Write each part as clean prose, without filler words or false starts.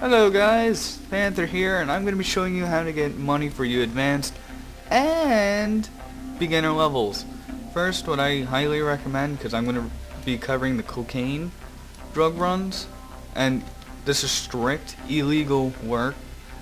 Hello guys, Panther here, and I'm going to be showing you how to get money for you advanced and beginner levels. First, what I highly recommend, because I'm going to be covering the cocaine drug runs, and this is strict illegal work,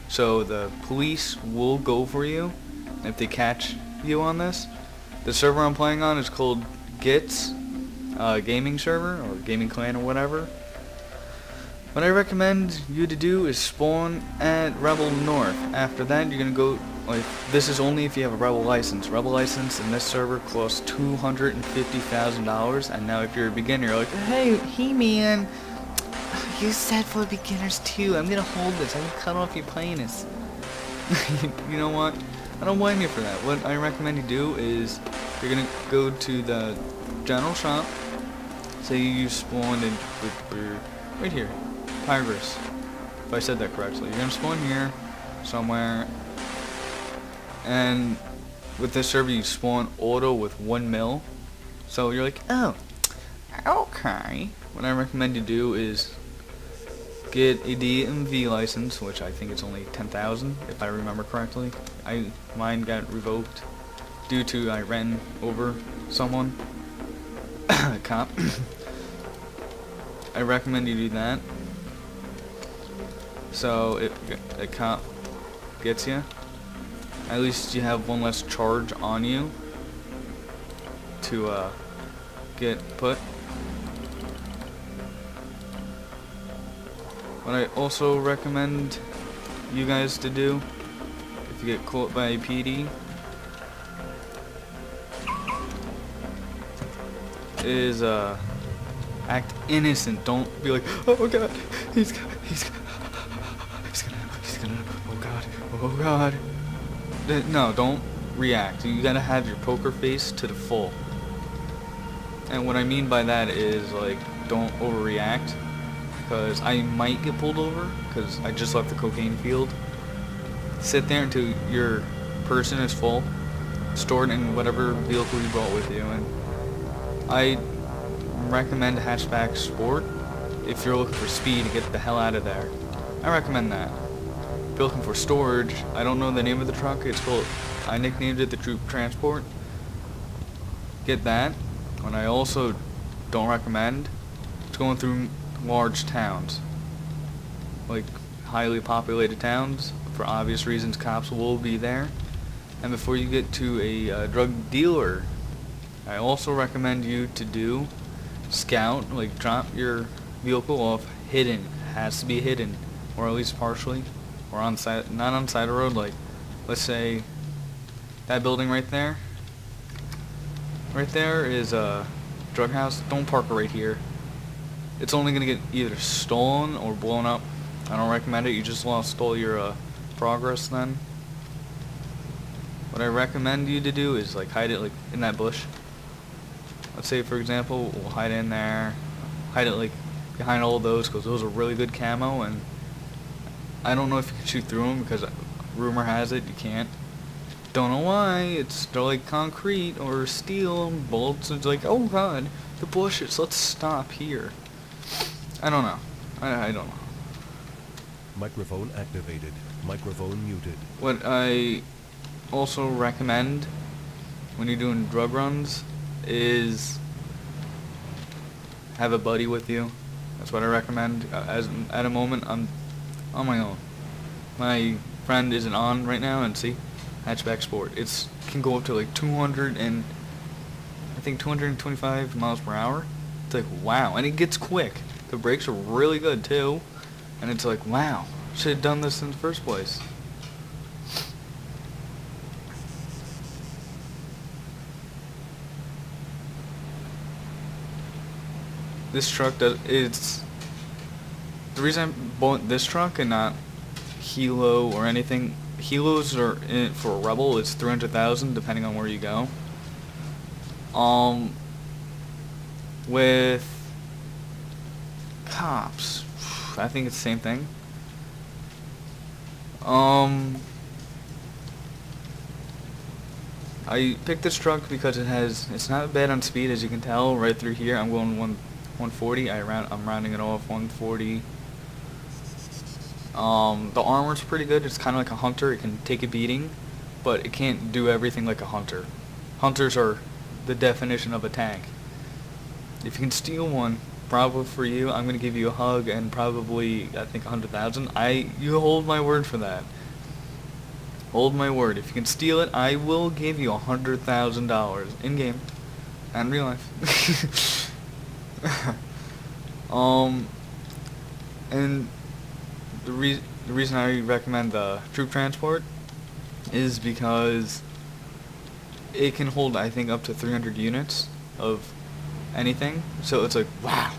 so the police will go for you if they catch you on this. The server I'm playing on is called GITS, gaming server, or gaming clan or whatever. What I recommend you to do is spawn at Rebel North. After that, you're gonna go, like, this is only if you have a Rebel license. Rebel license in this server costs $250,000, and now if you're a beginner, you're like, hey man, you said for beginners too. I'm gonna hold this. I'm gonna cut off your penis. You know what? I don't blame you for that. What I recommend you do is you're gonna go to the general shop. Say you spawned in right here. Tigris, if I said that correctly. You're gonna spawn here somewhere, and with this server you spawn auto with 1 mil. So you're like, oh, okay. What I recommend you do is get a DMV license, which I think it's only 10,000 if I remember correctly. Mine got revoked due to I ran over someone, a cop. I recommend you do that. So a cop gets you. At least you have one less charge on you to get put. What I also recommend you guys to do if you get caught by a PD is act innocent. Don't be like, oh god, he's gonna, oh god. No, don't react. You gotta have your poker face to the full. And what I mean by that is, like, don't overreact, because I might get pulled over because I just left the cocaine field. Sit there until your person is full, stored in whatever vehicle you brought with you, and I recommend hatchback sport if you're looking for speed to get the hell out of there. I recommend that. If you're looking for storage, I don't know the name of the truck. It's called, I nicknamed it the Troop Transport. Get that. What I also don't recommend is going through large towns, like highly populated towns. For obvious reasons, cops will be there. And before you get to a drug dealer, I also recommend you to do scout, like drop your vehicle off hidden. It has to be hidden, or at least partially, or on side, not on side of the road. Like, let's say that building right there. Right there is a drug house. Don't park it right here. It's only gonna get either stolen or blown up. I don't recommend it. You just lost all your progress then. What I recommend you to do is like hide it like in that bush. Let's say, for example, we'll hide in there, hide it like behind all those, because those are really good camo, and I don't know if you can shoot through them, because rumor has it you can't. Don't know why. They're like concrete or steel bolts. It's like, oh god, the bushes. Let's stop here. I don't know. I don't know. Microphone activated. Microphone muted. What I also recommend when you're doing drug runs is have a buddy with you. That's what I recommend. As at a moment, I'm on my own. My friend isn't on right now, and see, hatchback sport. It can go up to like 225 miles per hour. It's like, wow, and it gets quick. The brakes are really good too, and it's like, wow, should have done this in the first place. This truck it's the reason I bought this truck and not Hilo or anything. Hilos are in it for a Rebel. It's 300,000 depending on where you go. With cops, I think it's the same thing. I picked this truck because it's not bad on speed, as you can tell right through here. I'm going 140. I'm rounding it off 140. The armor's pretty good. It's kind of like a hunter. It can take a beating, but it can't do everything like a hunter. Hunters are the definition of a tank. If you can steal one, bravo for you. I'm gonna give you a hug and probably, I think, 100,000. You hold my word for that. Hold my word. If you can steal it, I will give you $100,000 in game and real life. And the reason I recommend the troop transport is because it can hold, I think, up to 300 units of anything. So it's like, wow,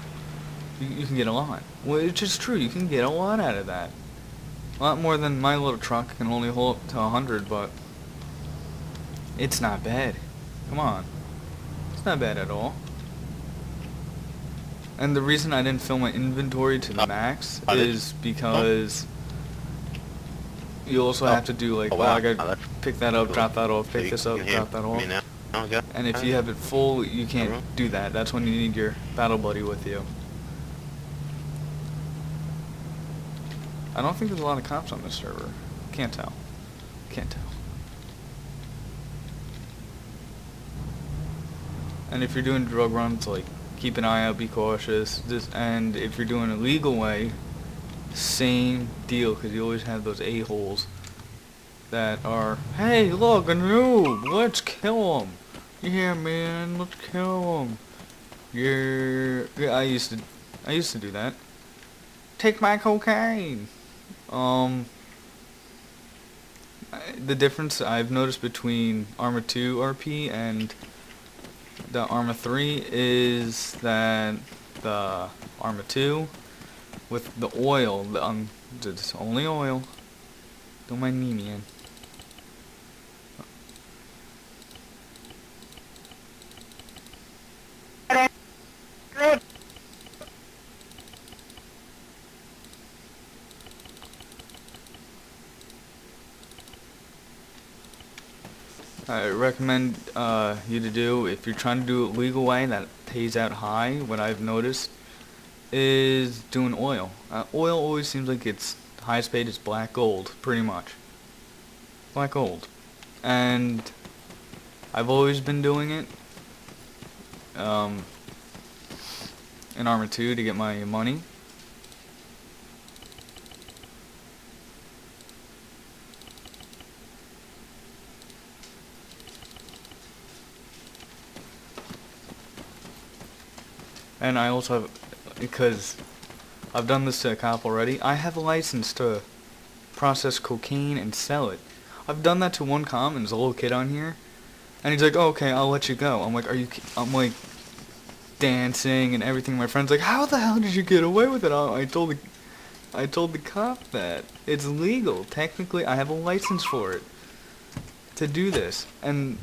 you can get a lot. Well, it's just true. You can get a lot out of that. A lot more than my little truck can only hold up to 100, but it's not bad. Come on. It's not bad at all. And the reason I didn't fill my inventory to the max is because you also have to do like, well, I gotta pick that up, drop that off, pick this up, drop that off. And if you have it full, you can't do that. That's when you need your battle buddy with you. I don't think there's a lot of cops on this server. Can't tell. Can't tell. And if you're doing drug runs, like, keep an eye out, be cautious. And if you're doing a legal way, same deal, because you always have those a-holes that are, hey, look, a noob, let's kill him. Yeah, man, let's kill him. Yeah, I used to do that. Take my cocaine. The difference I've noticed between Arma 2 RP and the Arma 3 is that the Arma 2 with the oil, it's only oil. Don't mind me, man. I recommend you to do, if you're trying to do it legal way that pays out high, what I've noticed is doing oil. Oil always seems like it's highest paid is black gold, pretty much. Black gold. And I've always been doing it in Arma 2 to get my money. And I also have, because I've done this to a cop already, I have a license to process cocaine and sell it. I've done that to one cop, and there's a little kid on here, and he's like, oh, okay, I'll let you go. I'm like, I'm like dancing and everything. My friend's like, how the hell did you get away with it? I told the cop that it's legal. Technically, I have a license for it to do this. And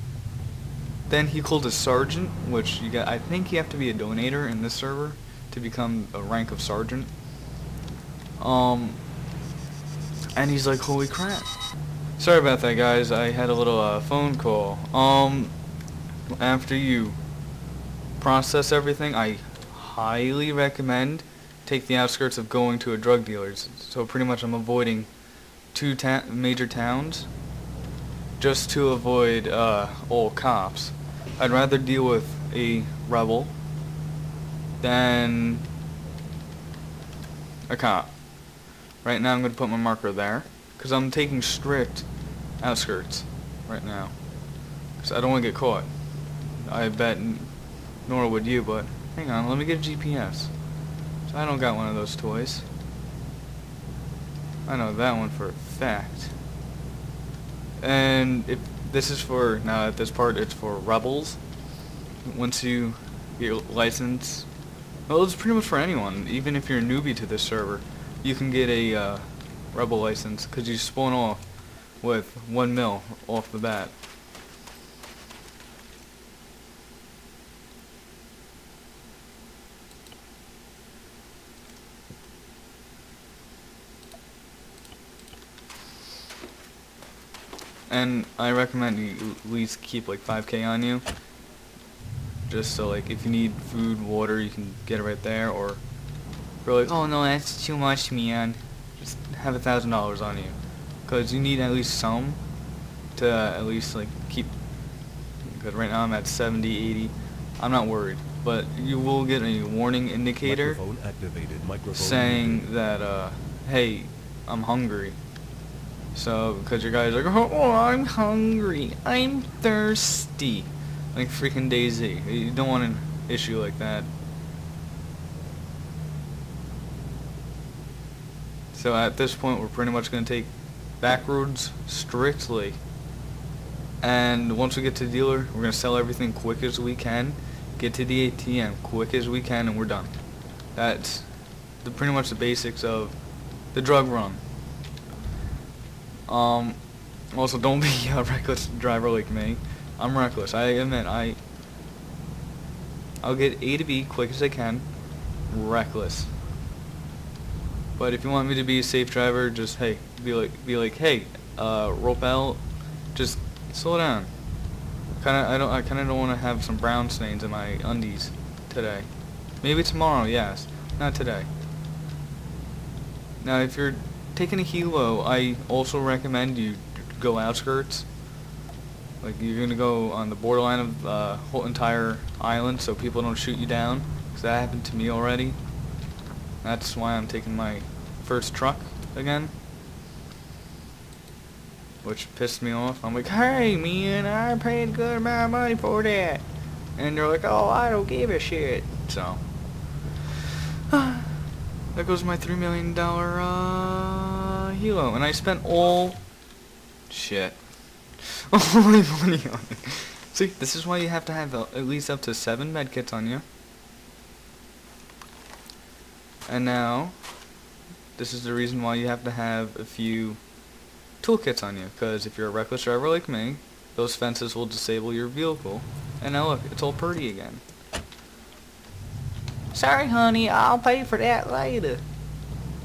then he called a sergeant, which I think you have to be a donator in this server to become a rank of sergeant. And he's like, holy crap. Sorry about that, guys. I had a little phone call. After you process everything, I highly recommend take the outskirts of going to a drug dealer's. So pretty much I'm avoiding two major towns just to avoid all cops. I'd rather deal with a rebel than a cop. Right now I'm going to put my marker there because I'm taking strict outskirts right now because I don't want to get caught. I bet nor would you, but hang on, let me get a GPS. So I don't got one of those toys. I know that one for a fact. And if this is for, now at this part it's for rebels. Once you get your license, well, it's pretty much for anyone, even if you're a newbie to this server, you can get a rebel license because you spawn off with 1 mil off the bat. And I recommend you at least keep like 5K on you, just so like if you need food, water, you can get it right there. Or if you're like, oh no, that's too much, man, have $1,000 on you, because you need at least some to at least like keep. Because right now I'm at 70, 80. I'm not worried, but you will get a warning indicator Microphone activated. Microphone saying muted. that hey, I'm hungry. So because your guy's like, oh, I'm hungry, I'm thirsty, like freaking Daisy. You don't want an issue like that. So at this point, we're pretty much going to take back roads strictly. And once we get to the dealer, we're going to sell everything quick as we can, get to the ATM quick as we can, and we're done. That's pretty much the basics of the drug run. Also, don't be a reckless driver like me. I'm reckless. I admit, I'll get A to B quick as I can. Reckless. But if you want me to be a safe driver, just hey, be like, hey, rope out, just slow down. I kind of don't want to have some brown stains in my undies today. Maybe tomorrow, yes, not today. Now, if you're taking a helo, I also recommend you go outskirts. Like, you're gonna go on the borderline of the whole entire island, so people don't shoot you down. 'Cause that happened to me already. That's why I'm taking my first truck again, which pissed me off. I'm like, hey man, I paid a good amount of money for that, and they're like, oh, I don't give a shit. So there goes my $3 million helo, and I spent all my money on it. See, this is why you have to have at least up to 7 medkits on you. And now, this is the reason why you have to have a few toolkits on you, because if you're a reckless driver like me, those fences will disable your vehicle. And now look, it's all pretty again. Sorry honey, I'll pay for that later.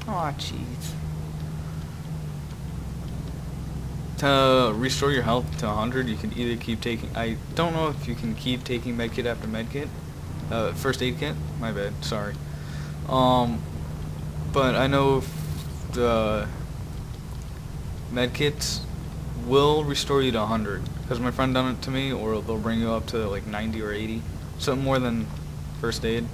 Aw, jeez. To restore your health to 100, you can either keep taking, I don't know if you can keep taking medkit after medkit. First aid kit? My bad, sorry. But I know the medkits will restore you to 100, because my friend done it to me, or they'll bring you up to like 90 or 80, something more than first aid.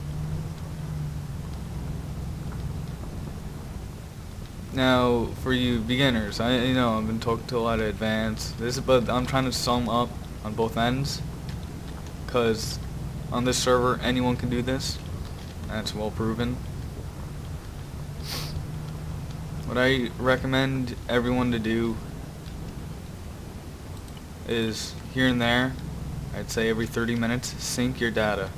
Now, for you beginners, I've been talking to a lot of advanced. But I'm trying to sum up on both ends, because on this server anyone can do this. That's well proven. What I recommend everyone to do is here and there, I'd say every 30 minutes, sync your data.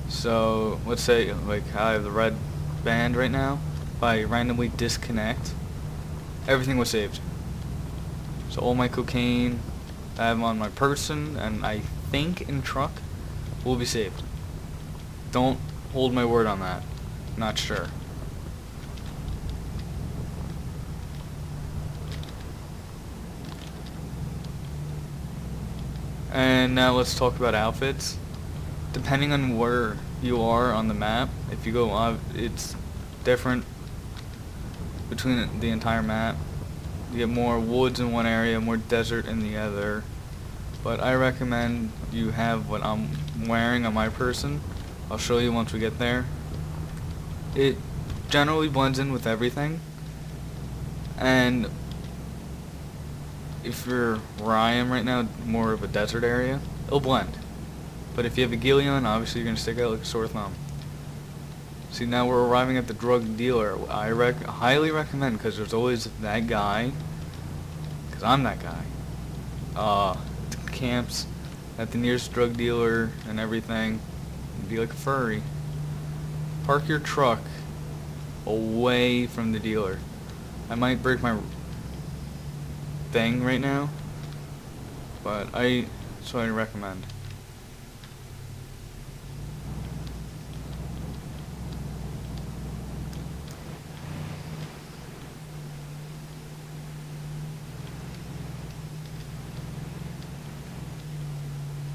So let's say like I have the red band right now. If I randomly disconnect, everything was saved. So all my cocaine I have on my person and I think in truck will be saved. Don't hold my word on that. Not sure. And now let's talk about outfits. Depending on where you are on the map, if you go up, it's different between the entire map. You get more woods in one area, more desert in the other. But I recommend you have what I'm wearing on my person. I'll show you once we get there. It generally blends in with everything. And if you're where I am right now, more of a desert area, it'll blend. But if you have a ghillie on, obviously you're going to stick out like a sore thumb. See, now we're arriving at the drug dealer. I highly recommend, because there's always that guy, because I'm that guy, camps at the nearest drug dealer and everything. Be like a furry. Park your truck away from the dealer. I might break my thing right now, but that's what I recommend.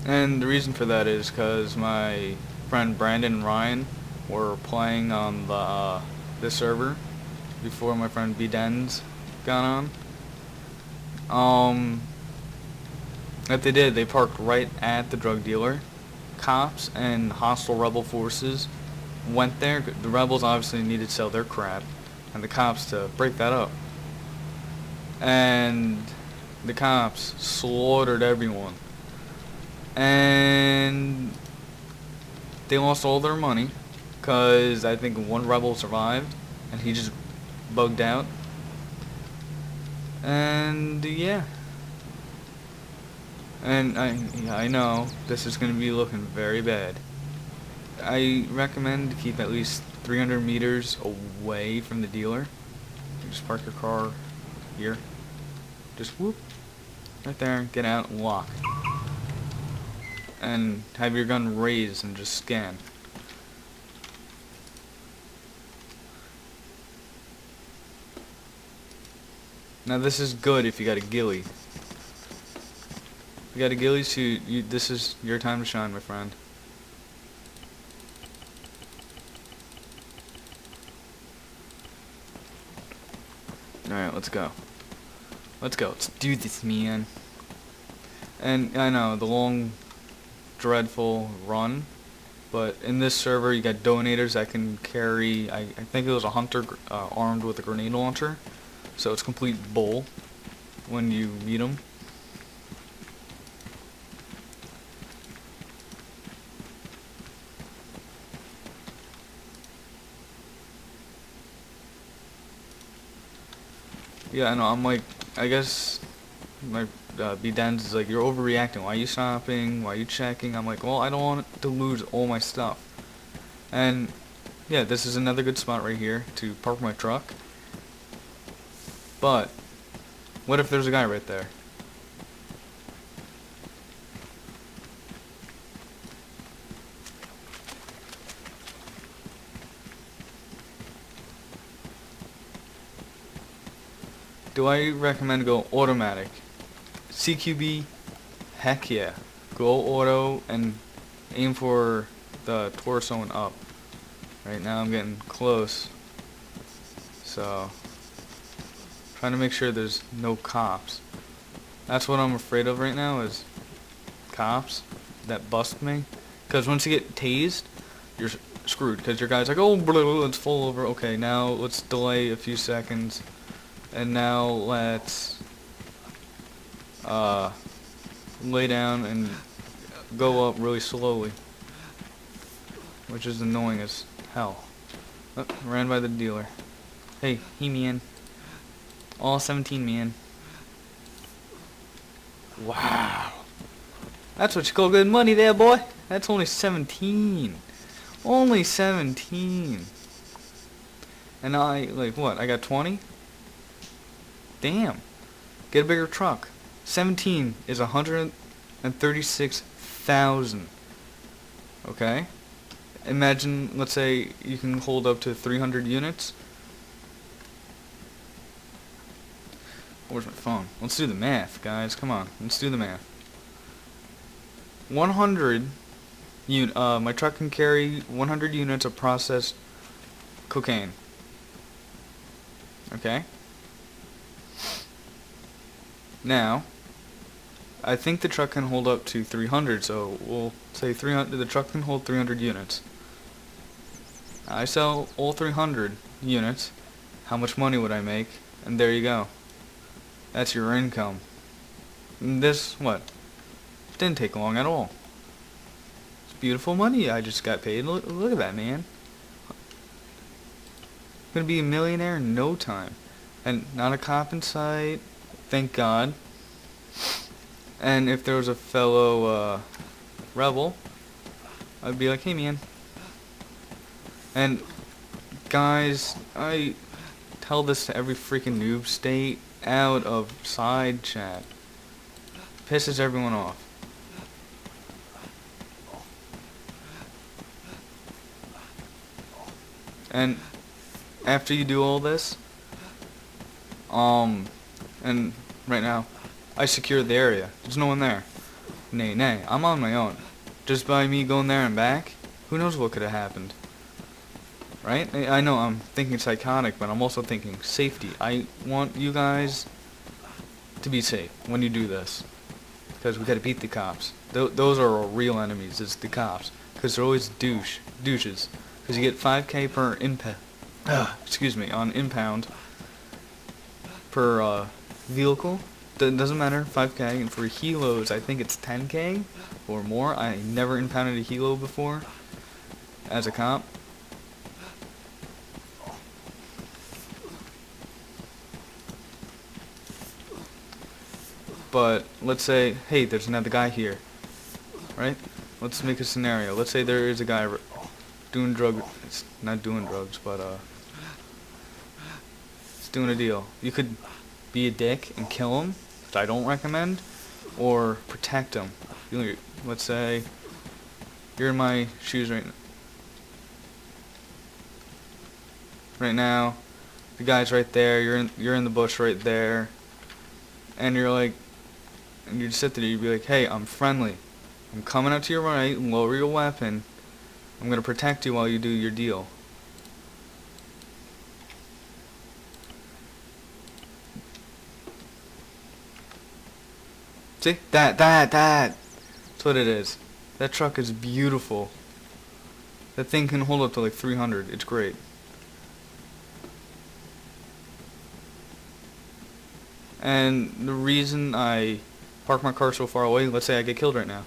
And the reason for that is because my friend Brandon and Ryan were playing on the this server, before my friend B Dens got on. What they did, they parked right at the drug dealer. Cops and hostile rebel forces went there. The rebels obviously needed to sell their crap, and the cops to break that up. And the cops slaughtered everyone. And they lost all their money, because I think one rebel survived, and he just bugged out. And yeah. And I know this is going to be looking very bad. I recommend to keep at least 300 meters away from the dealer. You just park your car here. Just whoop. Right there. Get out and walk. And have your gun raised and just scan. Now this is good if you got a ghillie. If you got a ghillie suit, this is your time to shine, my friend. Alright, let's go. Let's go. Let's do this, man. And I know, the long, dreadful run. But in this server, you got donators that can carry, I think it was a hunter armed with a grenade launcher. So it's complete bull when you meet them. Yeah, I know, I'm like, I guess my B-Dens is like, you're overreacting. Why are you stopping? Why are you checking? I'm like, well, I don't want to lose all my stuff. And yeah, this is another good spot right here to park my truck. But what if there's a guy right there? Do I recommend go automatic? CQB, heck yeah. Go auto and aim for the torso and up. Right now I'm getting close. So, trying to make sure there's no cops. That's what I'm afraid of right now is cops that bust me. Because once you get tased, you're screwed. Because your guy's like, oh, blah, blah, it's full over. Okay, now let's delay a few seconds. And now let's lay down and go up really slowly, which is annoying as hell. Oh, ran by the dealer. Hey, man. All 17, man. Wow. That's what you call good money there, boy. That's only 17. Only 17. And I, like, what? I got 20? Damn. Get a bigger truck. 17 is 136,000. Okay? Imagine, let's say, you can hold up to 300 units. Where's my phone? Let's do the math, guys. Come on. Let's do the math. 100 my truck can carry 100 units of processed cocaine. Okay? Now, I think the truck can hold up to 300, so we'll say 300. The truck can hold 300 units. I sell all 300 units. How much money would I make? And there you go. That's your income. And this, what? Didn't take long at all. It's beautiful money I just got paid. Look at that, man. I'm gonna be a millionaire in no time. And not a cop in sight. Thank God. And if there was a fellow rebel, I'd be like, hey man. And guys, I tell this to every freaking noob, stay out of side chat. Pisses everyone off. And after you do all this, and right now, I secured the area. There's no one there. Nay, I'm on my own. Just by me going there and back, who knows what could have happened. right? I know I'm thinking psychotic, but I'm also thinking safety. I want you guys to be safe when you do this, because we gotta beat the cops. Those are our real enemies, it's the cops, because they're always douches, because you get 5K per on impound per vehicle. Doesn't matter, 5K, and for helos, I think it's 10K or more. I never impounded a helo before as a cop. But let's say, hey, there's another guy here, right? Let's make a scenario. Let's say there is a guy doing it's not doing drugs, but it's doing a deal. You could be a dick and kill him, which I don't recommend, or protect him. Let's say you're in my shoes right now. The guy's right there. You're in the bush right there, and you're like, and you just sit there. You'd be like, hey, I'm friendly. I'm coming up to your right. Lower your weapon. I'm gonna protect you while you do your deal. See? That's what it is. That truck is beautiful. That thing can hold up to like 300. It's great. And the reason I park my car so far away, let's say I get killed right now.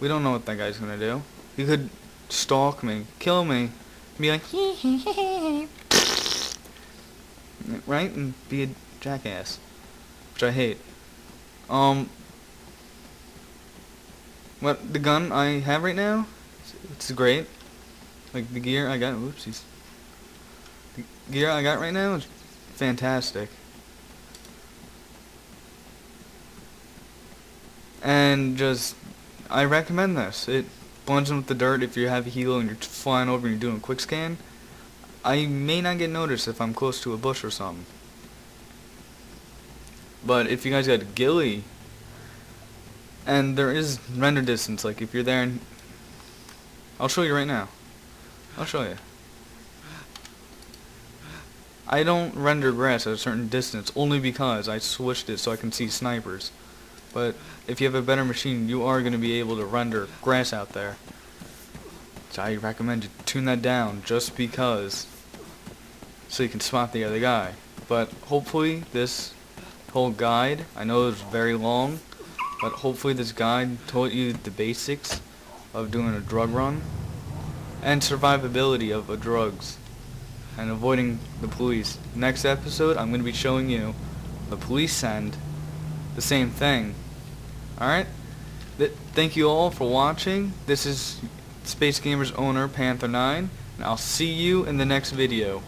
We don't know what that guy's gonna do. He could stalk me, kill me, and be like, right? And be a jackass. Which I hate. What the gun I have right now, it's great. Like the gear I got, whoopsies. The gear I got right now is fantastic. And just, I recommend this. It blends in with the dirt if you have a helo and you're flying over and you're doing a quick scan. I may not get noticed if I'm close to a bush or something. But if you guys got a ghillie, and there is render distance, like if you're there and I'll show you right now. I'll show you. I don't render grass at a certain distance only because I switched it so I can see snipers. But if you have a better machine, you are going to be able to render grass out there. So I recommend you tune that down just because, so you can spot the other guy. But hopefully this whole guide, I know it was very long, but hopefully this guide taught you the basics of doing a drug run and survivability of drugs and avoiding the police. Next episode, I'm going to be showing you the police send the same thing. Alright? Thank you all for watching. This is Space Gamers owner Panther9, and I'll see you in the next video.